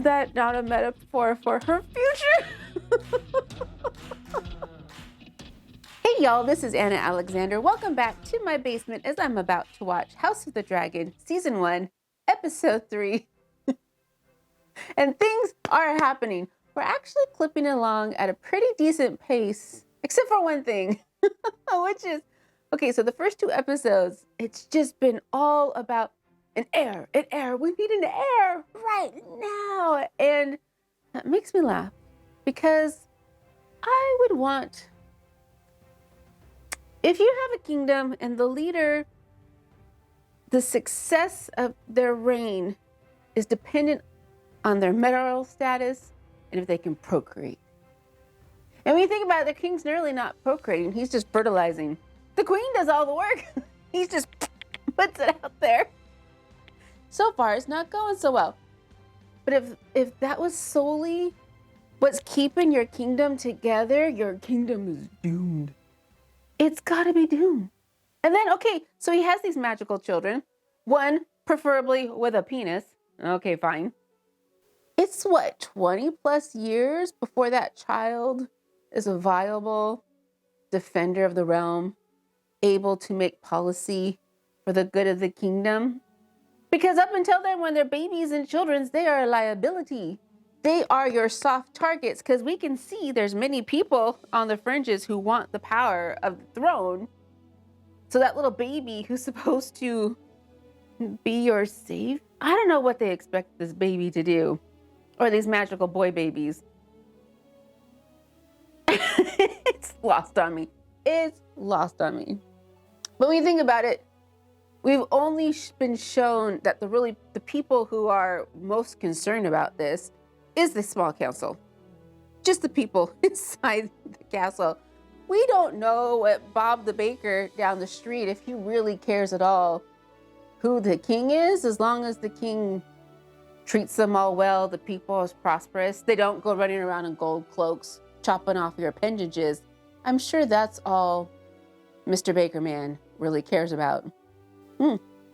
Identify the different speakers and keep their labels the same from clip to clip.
Speaker 1: that not a metaphor for her future? Hey y'all, this is Anna Alexander. Welcome back to my basement as I'm about to watch House of the Dragon, Season 1, Episode 3. And things are happening. We're actually clipping along at a pretty decent pace, except for one thing, which is, okay, so the first 2 episodes, it's just been all about an heir. We need an heir right now. And that makes me laugh because I would want, if you have a kingdom and the leader, the success of their reign is dependent on their marital status and if they can procreate. And when you think about it, the king's nearly not procreating. He's just fertilizing. The queen does all the work. He just puts it out there. So far, it's not going so well. But if that was solely what's keeping your kingdom together, your kingdom is doomed. It's got to be doomed. And then, okay, so he has these magical children. One, preferably with a penis. Okay, fine. It's what, 20 plus years before that child is a viable defender of the realm, able to make policy for the good of the kingdom. Because up until then, when they're babies and children, they are a liability. They are your soft targets, because we can see there's many people on the fringes who want the power of the throne. So that little baby who's supposed to be your safe, I don't know what they expect this baby to do. Or these magical boy babies. It's lost on me. It's lost on me. But when you think about it, we've only been shown that the people who are most concerned about this is the small council. Just the people inside the castle. We don't know what Bob the baker down the street, if he really cares at all who the king is, as long as the king treats them all well, the people is prosperous. They don't go running around in gold cloaks, chopping off your appendages. I'm sure that's all Mr. Baker Man really cares about.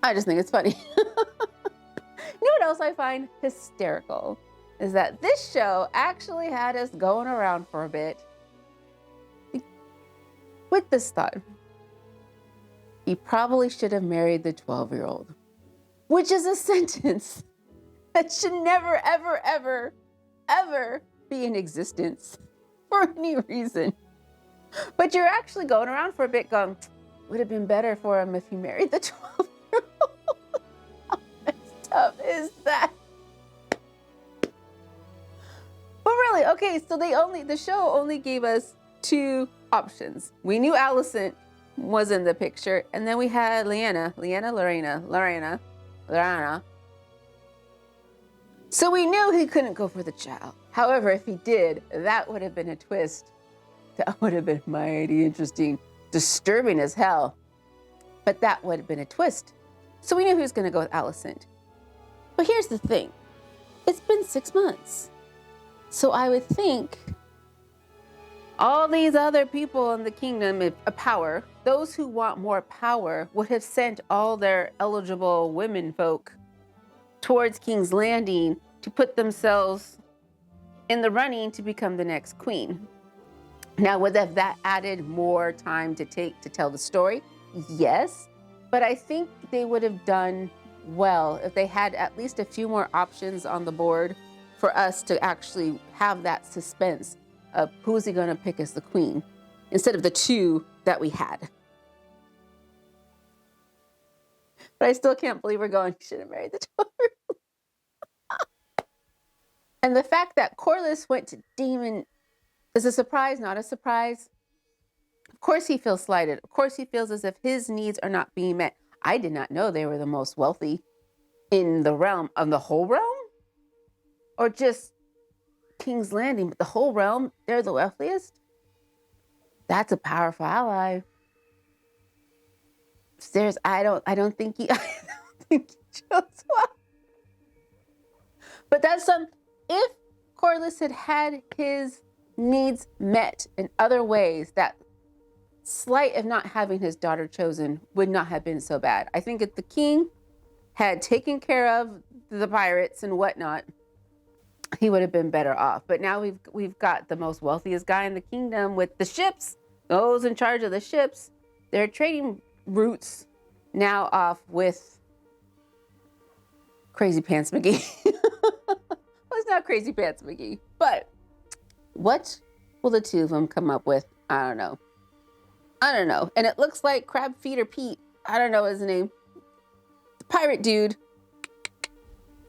Speaker 1: I just think it's funny. You know what else I find hysterical? Is that this show actually had us going around for a bit with this thought. He probably should have married the 12-year-old, which is a sentence that should never, ever, ever, ever be in existence for any reason. But you're actually going around for a bit going, would have been better for him if he married the 12-year-old. How messed up is that? But really, okay, so the show only gave us 2 options. We knew Alicent was in the picture, and then we had Lorena. So we knew he couldn't go for the child. However, if he did, that would have been a twist. That would have been mighty interesting. Disturbing as hell. But that would have been a twist. So we knew he was going to go with Alicent. But here's the thing. It's been 6 months. So I would think all these other people in the kingdom of power, those who want more power, would have sent all their eligible women folk towards King's Landing to put themselves in the running to become the next queen. Now, would that added more time to take to tell the story? Yes, but I think they would have done well if they had at least a few more options on the board for us to actually have that suspense of who's he going to pick as the queen, instead of the 2 that we had. But I still can't believe we're going, he should have married the 12-year-old. And the fact that Corlys went to Demon is a surprise, not a surprise. Of course he feels slighted. Of course he feels as if his needs are not being met. I did not know they were the most wealthy in the realm, of the whole realm? Or just King's Landing, but the whole realm, they're the wealthiest? That's a powerful ally. I don't think he chose well. But that's if Corlys had his needs met in other ways, that slight of not having his daughter chosen would not have been so bad. I think if the king had taken care of the pirates and whatnot, he would have been better off. But now we've got the most wealthiest guy in the kingdom with the ships. Those in charge of the ships, their trading routes now off with Crazy Pants McGee. Well, it's not Crazy Pants McGee, but what will the two of them come up with? I don't know. And it looks like Crab Feeder Pete. I don't know his name. The pirate dude.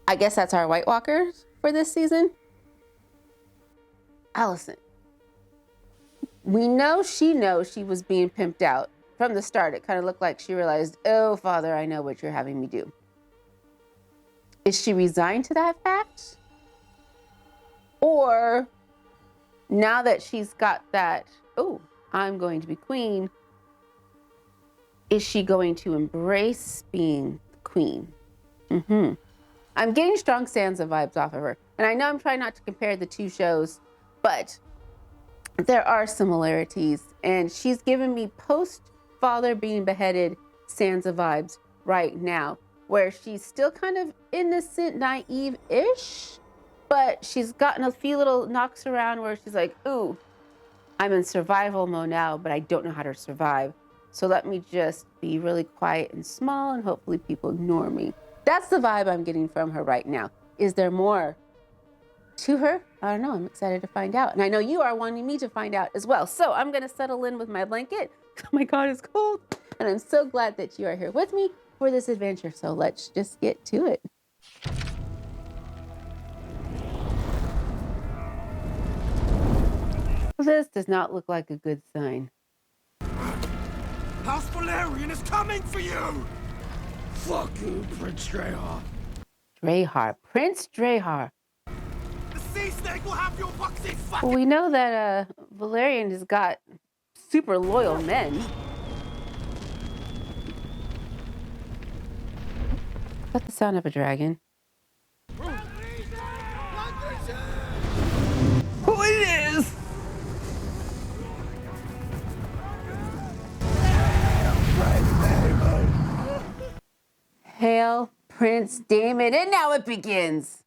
Speaker 1: I guess that's our White Walkers for this season. Allison. We know she was being pimped out. From the start, it kind of looked like she realized, oh, Father, I know what you're having me do. Is she resigned to that fact? Or now that she's got that, oh, I'm going to be queen, is she going to embrace being queen? I'm getting strong Sansa vibes off of her. And I know I'm trying not to compare the two shows, but there are similarities. And she's giving me post-father being beheaded Sansa vibes right now, where she's still kind of innocent, naive-ish, but she's gotten a few little knocks around where she's like, ooh, I'm in survival mode now, but I don't know how to survive. So let me just be really quiet and small, and hopefully people ignore me. That's the vibe I'm getting from her right now. Is there more to her? I don't know. I'm excited to find out. And I know you are wanting me to find out as well. So I'm going to settle in with my blanket. Oh my God, it's cold. And I'm so glad that you are here with me for this adventure. So let's just get to it. This does not look like a good sign.
Speaker 2: House Valerian is coming for you! Fuck you, Prince Drahar.
Speaker 1: Drahar. Prince Drahar.
Speaker 2: The sea snake will have your boxy fucking...
Speaker 1: Well, we know that Valerian has got super loyal men. Is that the sound of a dragon?
Speaker 2: Who it is?
Speaker 1: Hail, Prince Daemon, and now it begins.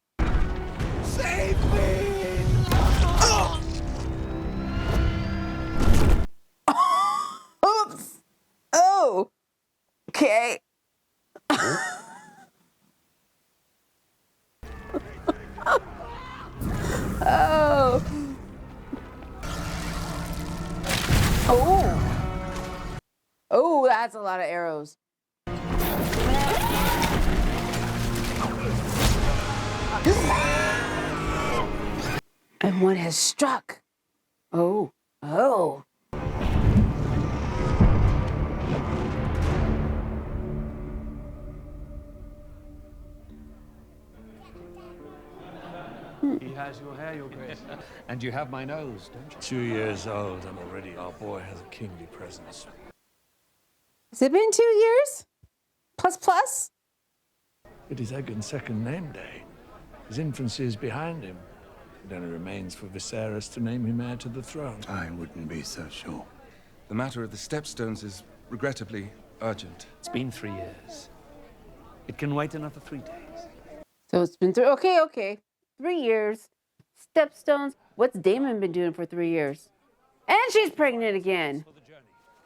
Speaker 2: Save me!
Speaker 1: Oops. Oh. Okay. Oh. Oh. Oh, that's a lot of arrows. And one has struck. Oh. Oh.
Speaker 3: He has your hair, your grace. And you have my nose, don't you?
Speaker 4: 2 years old, and already our boy has a kingly presence.
Speaker 1: Has it been 2 years? Plus?
Speaker 4: It is Aegon's second name day. His infancy is behind him. It only remains for Viserys to name him heir to the throne.
Speaker 5: I wouldn't be so sure.
Speaker 6: The matter of the Stepstones is regrettably urgent.
Speaker 3: It's been 3 years. It can wait another 3 days.
Speaker 1: So it's been okay. 3 years. Stepstones. What's Daemon been doing for 3 years? And she's pregnant again.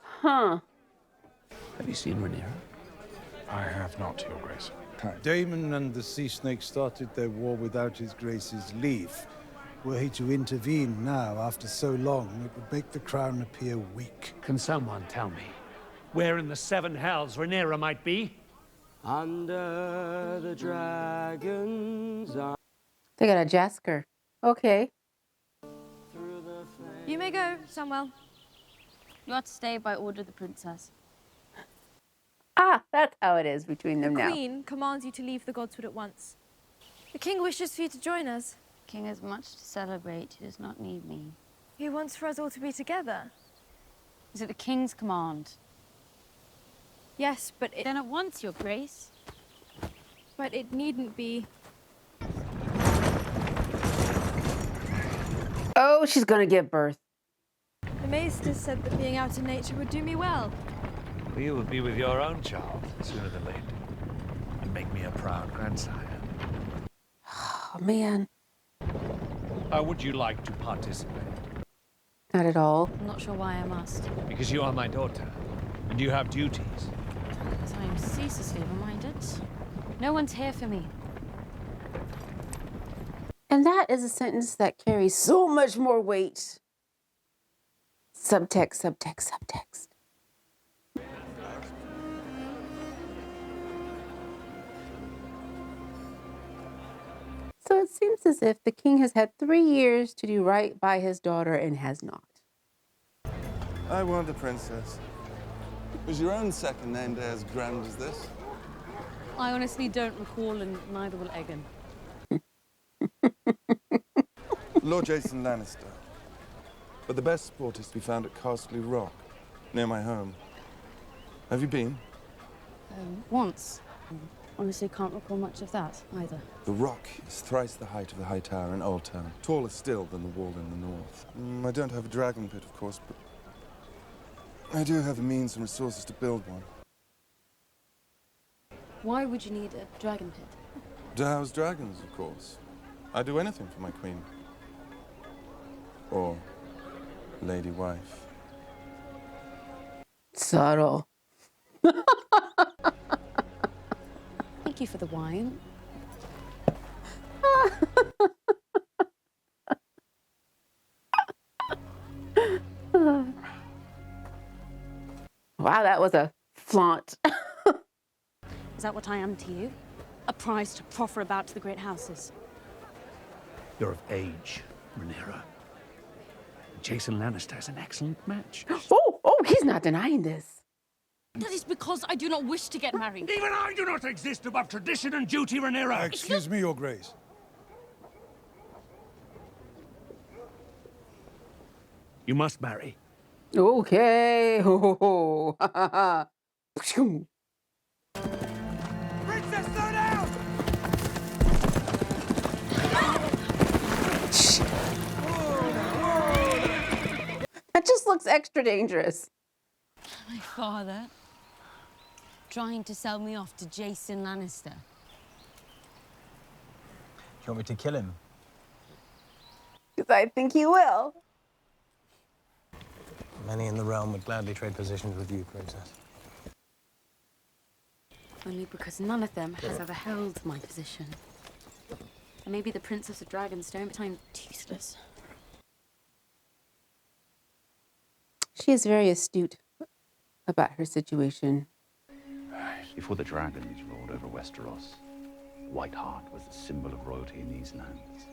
Speaker 1: Huh.
Speaker 3: Have you seen Rhaenyra?
Speaker 5: I have not, Your Grace.
Speaker 7: Daemon and the Sea Snake started their war without His Grace's leave. Were he to intervene now, after so long, it would make the crown appear weak.
Speaker 3: Can someone tell me where in the seven hells Rhaenyra might be?
Speaker 8: Under the dragon's eye.
Speaker 1: They got a Jasker. Okay.
Speaker 9: You may go, Samuel.
Speaker 10: You are to stay by order of the princess.
Speaker 1: Ah, that's how it is between them
Speaker 9: The
Speaker 1: now.
Speaker 9: Queen commands you to leave the Godswood at once. The King wishes for you to join us.
Speaker 10: King has much to celebrate. He does not need me.
Speaker 9: He wants for us all to be together.
Speaker 10: Is it the King's command?
Speaker 9: Yes, but
Speaker 10: Then at once, Your Grace.
Speaker 9: it needn't be.
Speaker 1: Oh, she's gonna give birth.
Speaker 9: The Maester said that being out in nature would do me well.
Speaker 3: Well, you will be with your own child sooner than later. And make me a proud grandsire.
Speaker 1: Oh, man.
Speaker 3: How would you like to participate?
Speaker 1: Not at all.
Speaker 10: I'm not sure why I must.
Speaker 3: Because you are my daughter, and you have duties.
Speaker 10: Because I am ceaselessly reminded. No one's here for me.
Speaker 1: And that is a sentence that carries so much more weight. Subtext, subtext, subtext. So it seems as if the king has had 3 years to do right by his daughter and has not.
Speaker 11: I want a princess. Was your own second name day as grand as this?
Speaker 10: I honestly don't recall, and neither will Egan.
Speaker 11: Lord Jason Lannister. But the best sport is to be found at Castle Rock, near my home. Have you been?
Speaker 10: Once. Honestly, can't recall much of that, either.
Speaker 11: The rock is thrice the height of the High Tower in Old Town, taller still than the wall in the north. I don't have a dragon pit, of course, but I do have the means and resources to build one.
Speaker 10: Why would you need a dragon pit?
Speaker 11: To house dragons, of course. I'd do anything for my queen. Or lady wife.
Speaker 1: Subtle.
Speaker 10: Thank you for the wine.
Speaker 1: Wow, that was a flaunt.
Speaker 10: Is that what I am to you? A prize to proffer about to the great houses?
Speaker 3: You're of age, Rhaenyra. Jason Lannister is an excellent match.
Speaker 1: Oh, he's not denying this.
Speaker 10: That is because I do not wish to get married.
Speaker 3: Even I do not exist above tradition and duty, Rhaenyra.
Speaker 7: Excuse me, Your Grace.
Speaker 3: You must marry.
Speaker 1: Okay. Ho.
Speaker 2: Princess, slow down!
Speaker 1: That just looks extra dangerous.
Speaker 10: My father trying to sell me off to Jason Lannister.
Speaker 12: You want me to kill him?
Speaker 1: Because I think he will.
Speaker 12: Many in the realm would gladly trade positions with you, Princess.
Speaker 10: Only because none of them has ever held my position. And maybe the Princess of Dragonstone, but I'm useless.
Speaker 1: She is very astute about her situation.
Speaker 13: Before the dragons ruled over Westeros, White Hart was the symbol of royalty in these lands.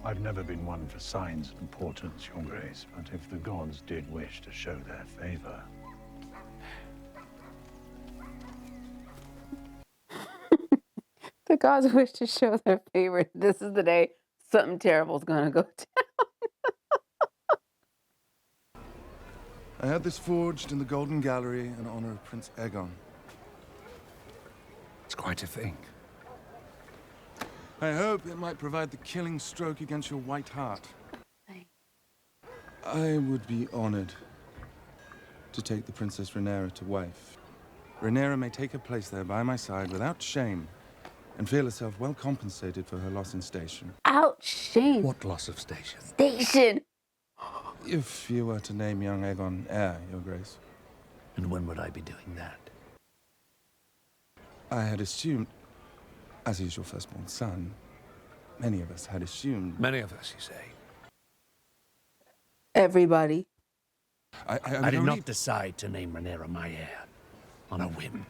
Speaker 4: I've never been one for signs of importance, Your Grace, but if the gods did wish to show their favor...
Speaker 1: The gods wish to show their favor. This is the day something terrible is going to go down.
Speaker 11: I had this forged in the Golden Gallery in honor of Prince Aegon.
Speaker 3: It's quite a thing.
Speaker 11: I hope it might provide the killing stroke against your white heart. I would be honored to take the Princess Rhaenyra to wife. Rhaenyra may take her place there by my side without shame and feel herself well compensated for her loss in station.
Speaker 1: Out shame.
Speaker 3: What loss of station?
Speaker 1: Station.
Speaker 11: If you were to name young Aegon heir, Your Grace.
Speaker 3: And when would I be doing that?
Speaker 11: I had assumed, as he is your firstborn son, many of us had assumed...
Speaker 3: Many of us, you say?
Speaker 1: Everybody.
Speaker 3: I did not decide to name Rhaenyra my heir on a whim.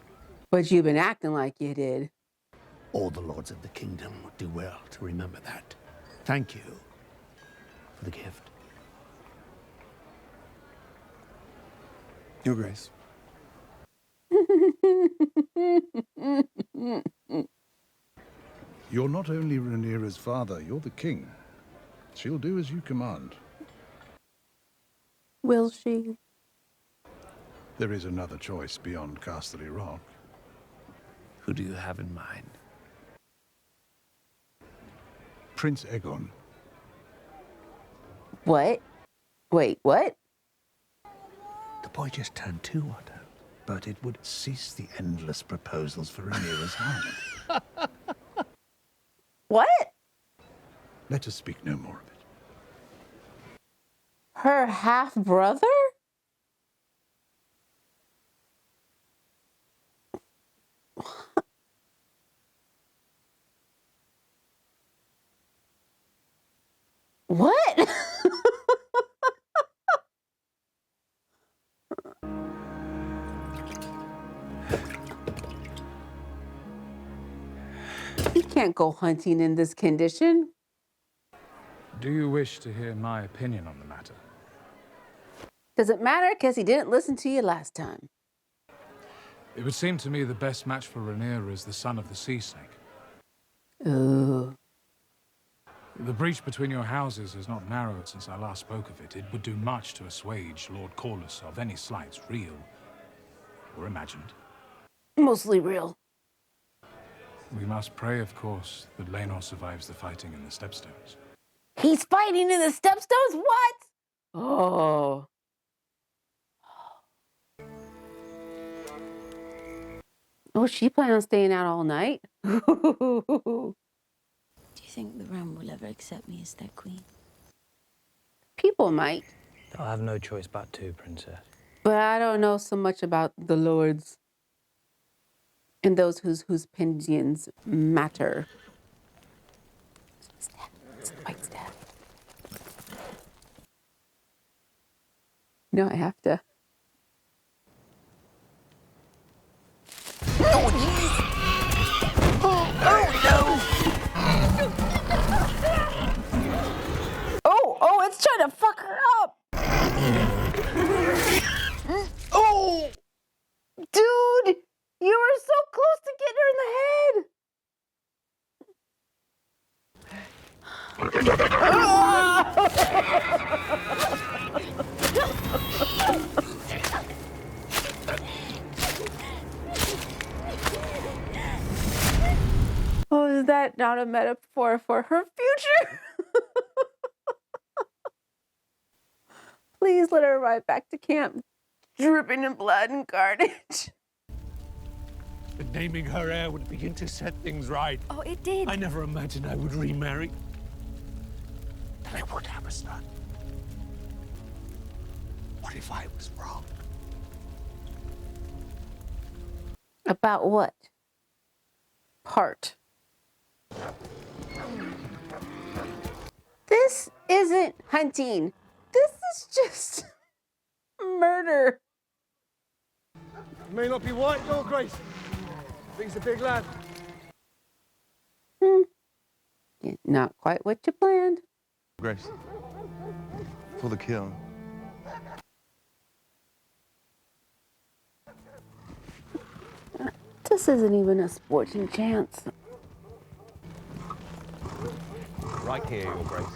Speaker 1: But you've been acting like you did.
Speaker 3: All the lords of the kingdom would do well to remember that. Thank you for the gift.
Speaker 11: Your Grace.
Speaker 4: You're not only Rhaenyra's father, you're the king. She'll do as you command.
Speaker 1: Will she?
Speaker 4: There is another choice beyond Casterly Rock.
Speaker 3: Who do you have in mind?
Speaker 4: Prince Aegon.
Speaker 1: What? Wait, what?
Speaker 4: The boy just turned 2, Otto. But it would cease the endless proposals for Rhaenyra's hand.
Speaker 1: What?
Speaker 4: Let us speak no more of it.
Speaker 1: Her half-brother? What? He can't go hunting in this condition.
Speaker 5: Do you wish to hear my opinion on the matter?
Speaker 1: Does it matter? Because he didn't listen to you last time.
Speaker 5: It would seem to me the best match for Rhaenyra is the son of the sea snake.
Speaker 1: Ooh.
Speaker 5: The breach between your houses has not narrowed since I last spoke of it. It would do much to assuage Lord Corlys of any slights, real or imagined.
Speaker 1: Mostly real.
Speaker 5: We must pray, of course, that Laenor survives the fighting in the Stepstones.
Speaker 1: He's fighting in the Stepstones? What? Oh. Oh, she planned on staying out all night?
Speaker 10: Do you think the realm will ever accept me as their queen?
Speaker 1: People might.
Speaker 12: I'll have no choice but to, Princess.
Speaker 1: But I don't know so much about the lords and those whose opinions matter. It's a white staff. No, I have to. Oh, it's trying to fuck her up. Oh, dude, you were so close to getting her in the head. Oh, is that not a metaphor for her future? Please let her ride back to camp, dripping in blood and carnage.
Speaker 3: But naming her heir would begin to set things right.
Speaker 9: Oh, it did.
Speaker 3: I never imagined I would remarry. That I would have a son. What if I was wrong?
Speaker 1: About what part? This isn't hunting. This is just murder.
Speaker 2: May not be white, Your Grace. But he's a big lad.
Speaker 1: Yeah, not quite what you planned.
Speaker 11: Grace, for the kill.
Speaker 1: This isn't even a sporting chance.
Speaker 14: Right here, Your Grace.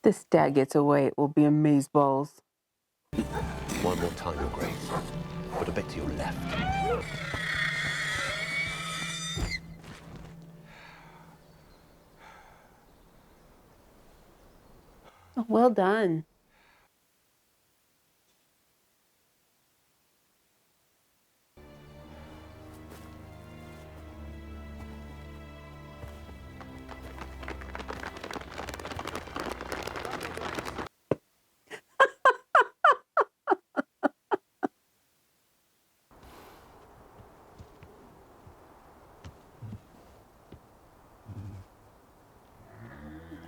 Speaker 1: This dad gets away, it will be amazeballs.
Speaker 14: One more time, Your Grace. But a bit to your left.
Speaker 1: Oh, well done.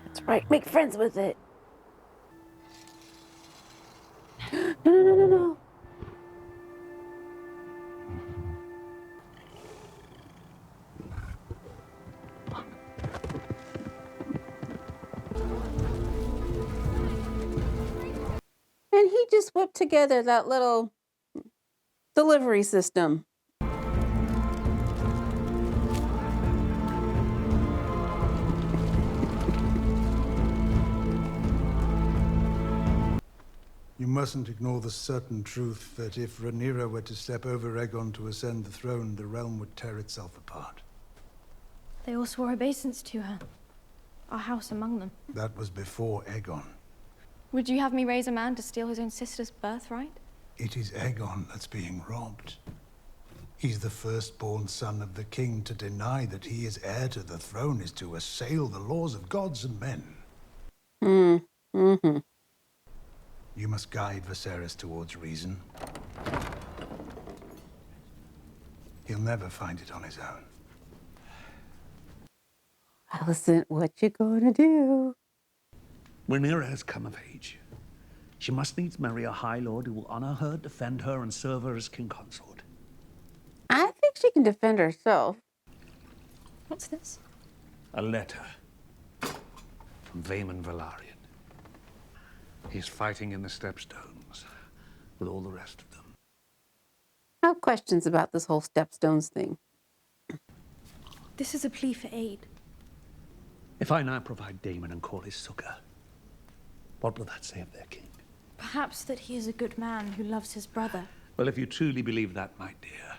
Speaker 1: That's right, make friends with it. No. And he just whipped together that little delivery system.
Speaker 7: You mustn't ignore the certain truth that if Rhaenyra were to step over Aegon to ascend the throne, the realm would tear itself apart.
Speaker 9: They all swore obeisance to her. Our house among them.
Speaker 7: That was before Aegon.
Speaker 9: Would you have me raise a man to steal his own sister's birthright?
Speaker 7: It is Aegon that's being robbed. He's the firstborn son of the king. To deny that he is heir to the throne is to assail the laws of gods and men.
Speaker 1: Mm-hmm.
Speaker 7: You must guide Viserys towards reason. He'll never find it on his own.
Speaker 1: Alicent, what you gonna do?
Speaker 3: Rhaenyra has come of age. She must needs marry a High Lord who will honor her, defend her, and serve her as king consort.
Speaker 1: I think she can defend herself.
Speaker 9: What's this?
Speaker 3: A letter from Vaemon Velaryon. He's fighting in the Stepstones with all the rest of them.
Speaker 1: I have questions about this whole Stepstones thing.
Speaker 9: This is a plea for aid.
Speaker 3: If I now provide Daemon and Corlys succor, what will that say of their king?
Speaker 9: Perhaps that he is a good man who loves his brother.
Speaker 3: Well, if you truly believe that, my dear,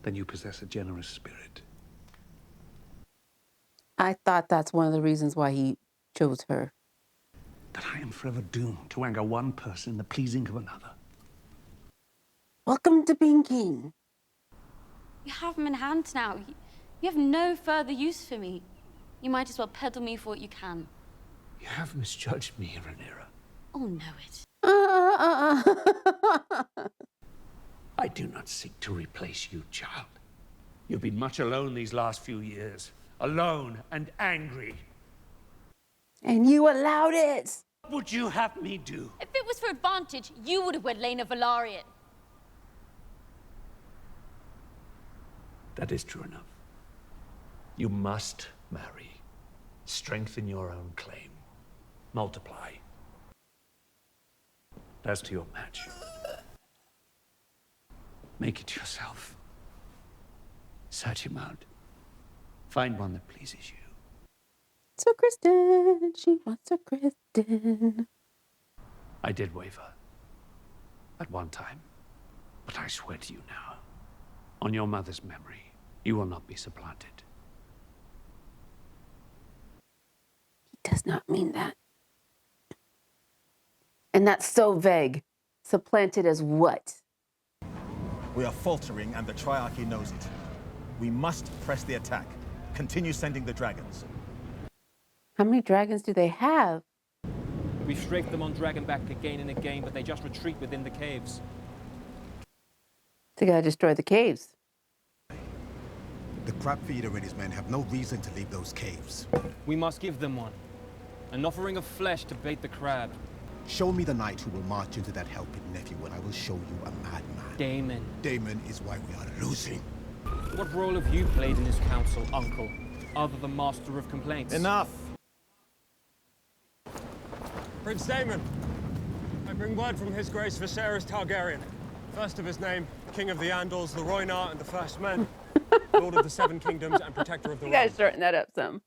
Speaker 3: then you possess a generous spirit.
Speaker 1: I thought that's one of the reasons why he chose her.
Speaker 3: That I am forever doomed to anger one person in the pleasing of another.
Speaker 1: Welcome to being king.
Speaker 10: You have him in hand now. You have no further use for me. You might as well peddle me for what you can.
Speaker 3: You have misjudged me, Rhaenyra.
Speaker 10: Oh, know it.
Speaker 3: I do not seek to replace you, child. You've been much alone these last few years. Alone and angry.
Speaker 1: And you allowed it.
Speaker 3: What would you have me do?
Speaker 10: If it was for advantage, you would have wed Lena Velaryon.
Speaker 3: That is true enough. You must marry. Strengthen your own claim. Multiply. As to your match, make it yourself. Search him out. Find one that pleases you.
Speaker 1: So Kristen, she wants a Kristen.
Speaker 3: I did waver. At one time. But I swear to you now, on your mother's memory, you will not be supplanted.
Speaker 1: He does not mean that. And that's so vague. Supplanted as what?
Speaker 15: We are faltering and the Triarchy knows it. We must press the attack. Continue sending the dragons.
Speaker 1: How many dragons do they have?
Speaker 8: We've strafed them on Dragonback again and again, but they just retreat within the caves.
Speaker 1: They gotta destroy the caves.
Speaker 15: The crab feeder and his men have no reason to leave those caves.
Speaker 8: We must give them one. An offering of flesh to bait the crab.
Speaker 15: Show me the knight who will march into that hell pit, nephew, and I will show you a madman.
Speaker 8: Daemon.
Speaker 15: Daemon is why we are losing.
Speaker 8: What role have you played in this council, uncle, other than master of complaints?
Speaker 15: Enough!
Speaker 2: Prince Daemon, I bring word from His Grace Viserys Targaryen, first of his name, King of the Andals, the Rhoynar, and the First Men, Lord of the Seven Kingdoms, and Protector of the
Speaker 1: You
Speaker 2: Realm.
Speaker 1: guys shorten that up some.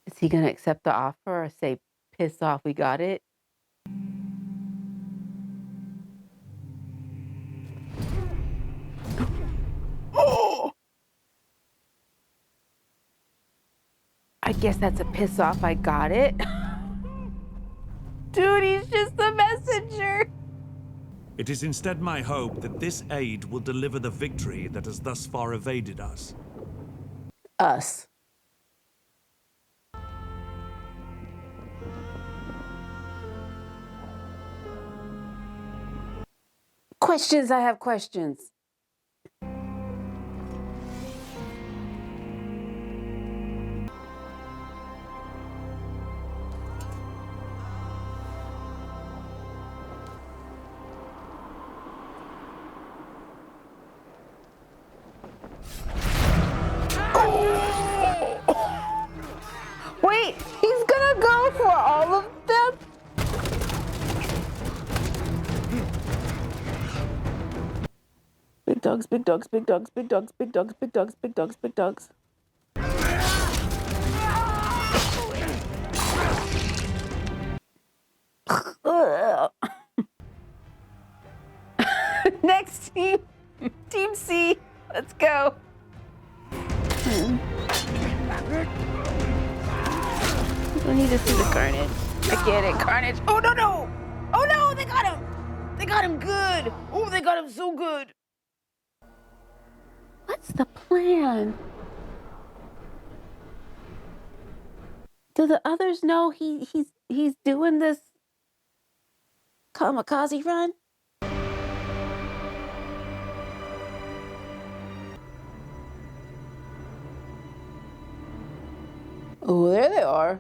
Speaker 1: Is he gonna accept the offer or say, piss off, we got it? Oh! I guess that's a piss off, I got it. Dude, he's just the messenger.
Speaker 4: It is instead my hope that this aid will deliver the victory that has thus far evaded us.
Speaker 1: Us. Questions, I have questions. Wait, he's gonna go for all of them? Big dogs, big dogs, big dogs, big dogs, big dogs, big dogs, big dogs, big dogs. Next team. Team C, let's go. We need to see the carnage. I get it, carnage. Oh, no, no. Oh, no, they got him. They got him good. Oh, they got him so good. What's the plan? Do the others know he's doing this kamikaze run? Oh, there they are.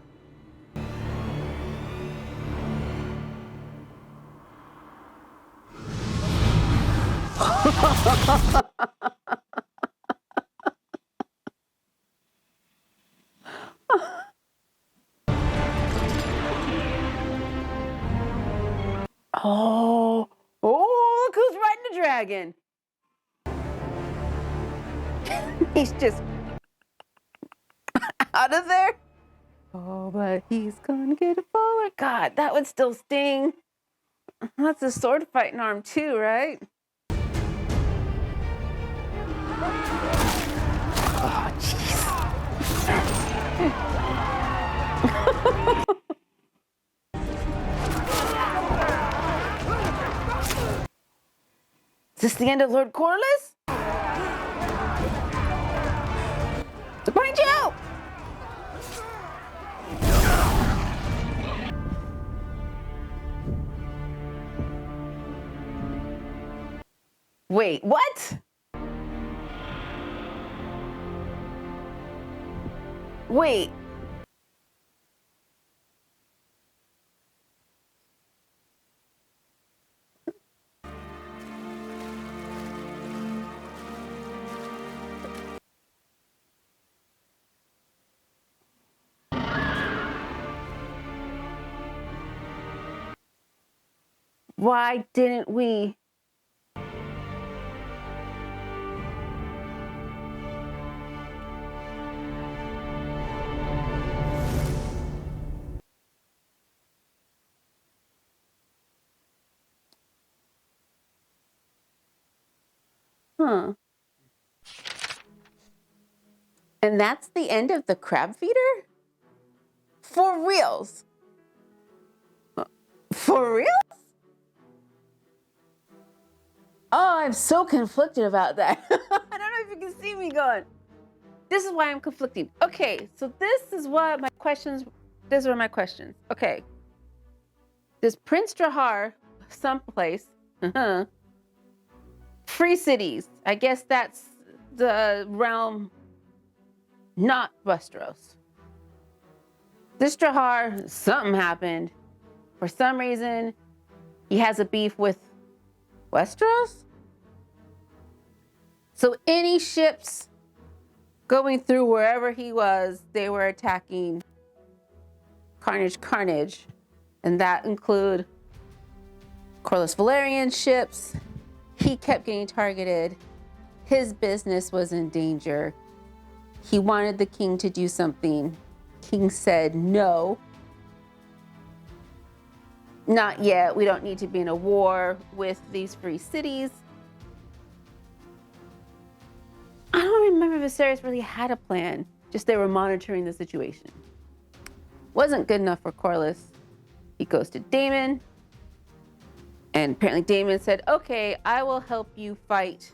Speaker 1: Oh, look who's riding the dragon. He's just out of there. Oh, but he's gonna get a baller. God, that would still sting. That's a sword fighting arm too, right? Oh, jeez. Is this the end of Lord Corlys? Behind you! Wait, what? Wait. Why didn't we? Huh. And that's the end of the crab feeder? For reals? For reals? Oh, I'm so conflicted about that. I don't know if you can see me going. This is why I'm conflicting. Okay, so this is what my questions, these are my questions. Okay. Does Prince Drahar someplace, free cities, I guess that's the realm, not Westeros. This Drahar, something happened. For some reason, he has a beef with Westeros? So any ships going through wherever he was, they were attacking Carnage. And that include Corlys Valerian ships. He kept getting targeted. His business was in danger. He wanted the king to do something. King said no. Not yet. We don't need to be in a war with these free cities. I don't remember Viserys really had a plan. Just they were monitoring the situation. Wasn't good enough for Corlys. He goes to Daemon. And apparently Daemon said, okay, I will help you fight.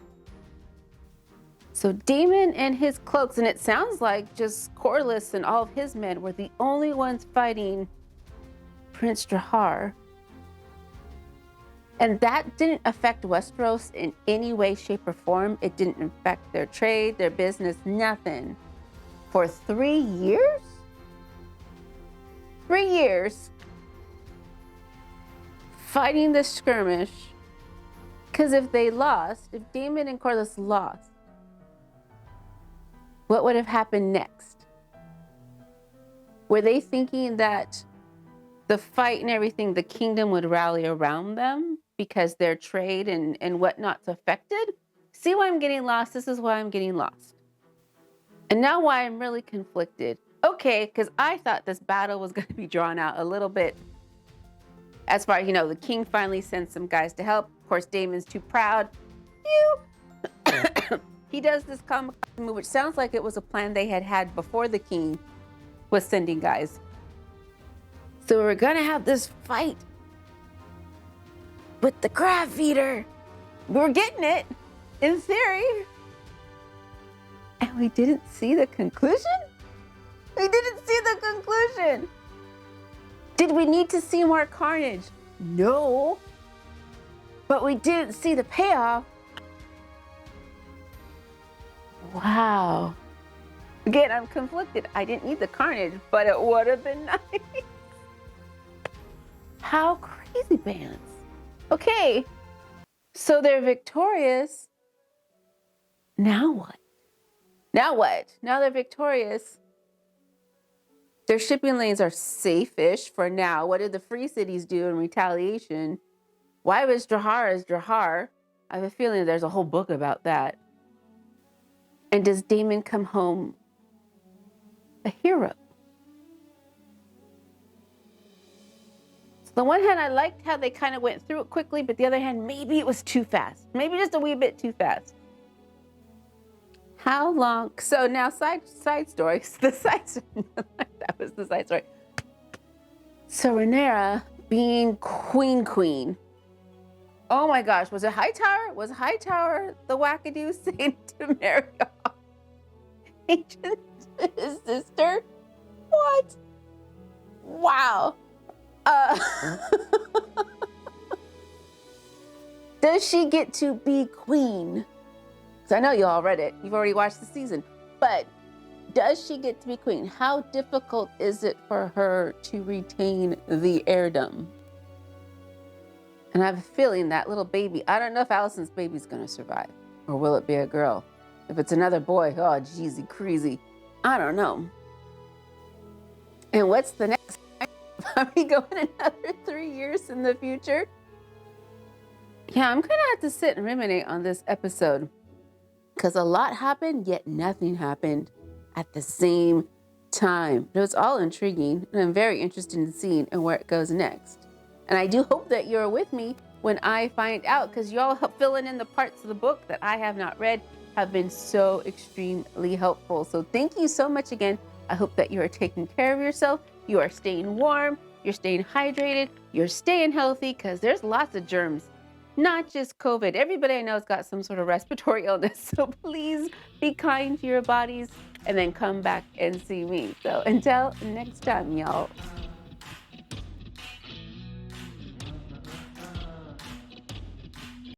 Speaker 1: So Daemon and his cloaks, and it sounds like just Corlys and all of his men were the only ones fighting Prince Drahar. And that didn't affect Westeros in any way, shape, or form. It didn't affect their trade, their business, nothing. For 3 years? 3 years fighting this skirmish. Because if they lost, if Daemon and Corlys lost, what would have happened next? Were they thinking that the fight and everything, the kingdom would rally around them because their trade and whatnot's affected? See why I'm getting lost? This is why I'm getting lost. And now why I'm really conflicted. Okay, because I thought this battle was going to be drawn out a little bit. As far as, the king finally sends some guys to help. Of course, Daemon's too proud. he does this comic move, which sounds like it was a plan they had before the king was sending guys. So we're gonna have this fight with the crab feeder. We're getting it, in theory. And we didn't see the conclusion? We didn't see the conclusion. Did we need to see more carnage? No. But we didn't see the payoff. Wow. Again, I'm conflicted. I didn't need the carnage, but it would have been nice. How crazy pants. Okay, so they're victorious. Now what? Now what? Now they're victorious. Their shipping lanes are safe-ish for now. What did the free cities do in retaliation? Why was Drahar as Drahar? I have a feeling there's a whole book about that. And does Daemon come home a hero? So on the one hand, I liked how they kind of went through it quickly, but the other hand, maybe it was too fast. Maybe just a wee bit too fast. How long? So now side stories. The side story. That was the side story. So Rhaenyra being queen. Oh my gosh, was it Hightower? Was Hightower the wackadoo saying to marry off his sister? What? Wow. Does she get to be queen? Because I know you all read it. You've already watched the season. But does she get to be queen? How difficult is it for her to retain the heirdom? And I have a feeling that little baby, I don't know if Alicent's baby's going to survive. Or will it be a girl? If it's another boy, oh, jeezy, crazy. I don't know. And what's the next? Are we going another 3 years in the future? Yeah, I'm going to have to sit and ruminate on this episode. Because a lot happened, yet nothing happened at the same time. It was all intriguing, and I'm very interested in seeing and where it goes next. And I do hope that you're with me when I find out, because y'all filling in the parts of the book that I have not read have been so extremely helpful. So thank you so much again. I hope that you are taking care of yourself. You are staying warm. You're staying hydrated. You're staying healthy, because there's lots of germs, not just COVID. Everybody I know has got some sort of respiratory illness. So please be kind to your bodies and then come back and see me. So until next time, y'all.